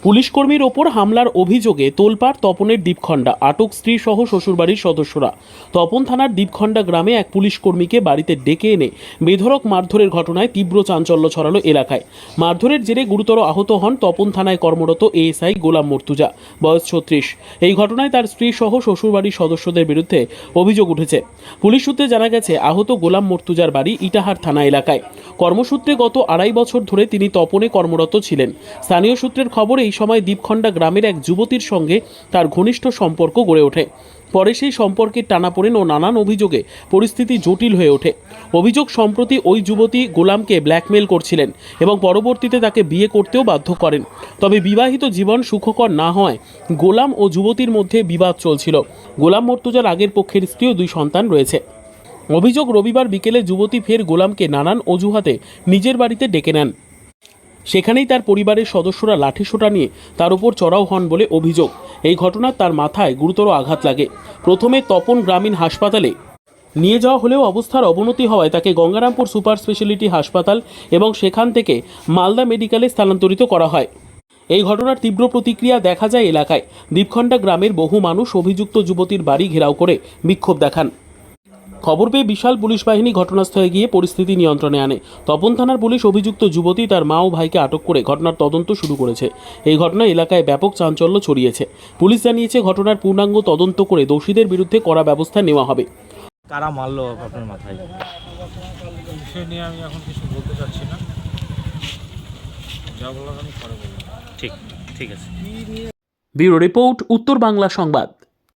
Police কর্মীর ওপর হামলার অভিযোগে তোলপাড় তপনের দ্বীপখণ্ডা, আটক স্ত্রী সহ শ্বশুরবাড়ির সদস্যরা। তপন থানার দ্বীপখণ্ডা গ্রামে এক পুলিশ কর্মীকে বাড়িতে ডেকে এনে বেধড়ক মারধরের ঘটনায় তীব্র চাঞ্চল্য ছড়ালো এলাকায়। মারধরের জেরে গুরুতর আহত হন তপন থানায় কর্মরত এএসআই গোলাম মর্তুজা, বয়স 36। এই ঘটনায় তার স্ত্রী সহ শ্বশুরবাড়ির সদস্যদের বিরুদ্ধে অভিযোগ উঠেছে। পুলিশ সূত্রে জানা গেছে, আহত গোলাম মর্তুজার বাড়ি ইটাহার থানা এলাকায়। কর্মসূত্রে গত 2.5 বছর ধরে তিনি তপনে কর্মরত ছিলেন। স্থানীয় সূত্রের খবর, এই সময় দ্বীপখণ্ডা গ্রামের এক যুবতীর সঙ্গে তার ঘনিষ্ঠ সম্পর্ক গড়ে ওঠে। পরে সেই সম্পর্কের টানাপোড়েন ও নানান অভিযোগে পরিস্থিতি জটিল হয়ে ওঠে। অভিযোগ, সম্প্রতি ওই যুবতী গোলামকে ব্ল্যাকমেল করছিলেন এবং পরবর্তীতে তাকে বিয়ে করতেও বাধ্য করেন। তবে বিবাহিত জীবন সুখকর না হওয়ায় গোলাম ও যুবতীর মধ্যে বিবাদ চলছিল। গোলাম মর্তুজার আগের পক্ষের স্ত্রী ও 2 সন্তান রয়েছে। অভিযোগ, রবিবার বিকেলে যুবতী ফের গোলামকে নানান অজুহাতে নিজের বাড়িতে ডেকে নেন। সেখানেই তার পরিবারের সদস্যরা লাঠিসোঁটা নিয়ে তার উপর চড়াও হন বলে অভিযোগ। এই ঘটনায় তার মাথায় গুরুতর আঘাত লাগে। প্রথমে তপন গ্রামীণ হাসপাতালে নিয়ে যাওয়া হলেও অবস্থার অবনতি হওয়ায় তাকে গঙ্গারামপুর সুপার স্পেশালিটি হাসপাতাল এবং সেখান থেকে মালদা মেডিকেলে স্থানান্তরিত করা হয়। এই ঘটনার তীব্র প্রতিক্রিয়া দেখা যায় এলাকায়। দ্বীপখণ্ডা গ্রামের বহু মানুষ অভিযুক্ত যুবতীর বাড়ি ঘেরাও করে বিক্ষোভ দেখান। খবর পেয়ে বিশাল পুলিশ বাহিনী ঘটনাস্থলে গিয়ে পরিস্থিতি নিয়ন্ত্রণে আনে। তপন থানার পুলিশ অভিযুক্ত যুবতী, তার মা ও ভাইকে আটক করে ঘটনার তদন্ত শুরু করেছে। এই ঘটনায় এলাকায় ব্যাপক চাঞ্চল্য ছড়িয়েছে। পুলিশ জানিয়েছে, ঘটনার পূর্ণাঙ্গ তদন্ত করে দোষীদের বিরুদ্ধে কড়া ব্যবস্থা নেওয়া হবে। কারা মারলো আপনার মাথায়? বিষয় নিয়ে আমি এখন কিছু বলতে চাচ্ছি না, যা বলার আমি পরে বলবো। ঠিক ঠিক আছে। ব্যুরো রিপোর্ট, উত্তর বাংলা সংবাদ।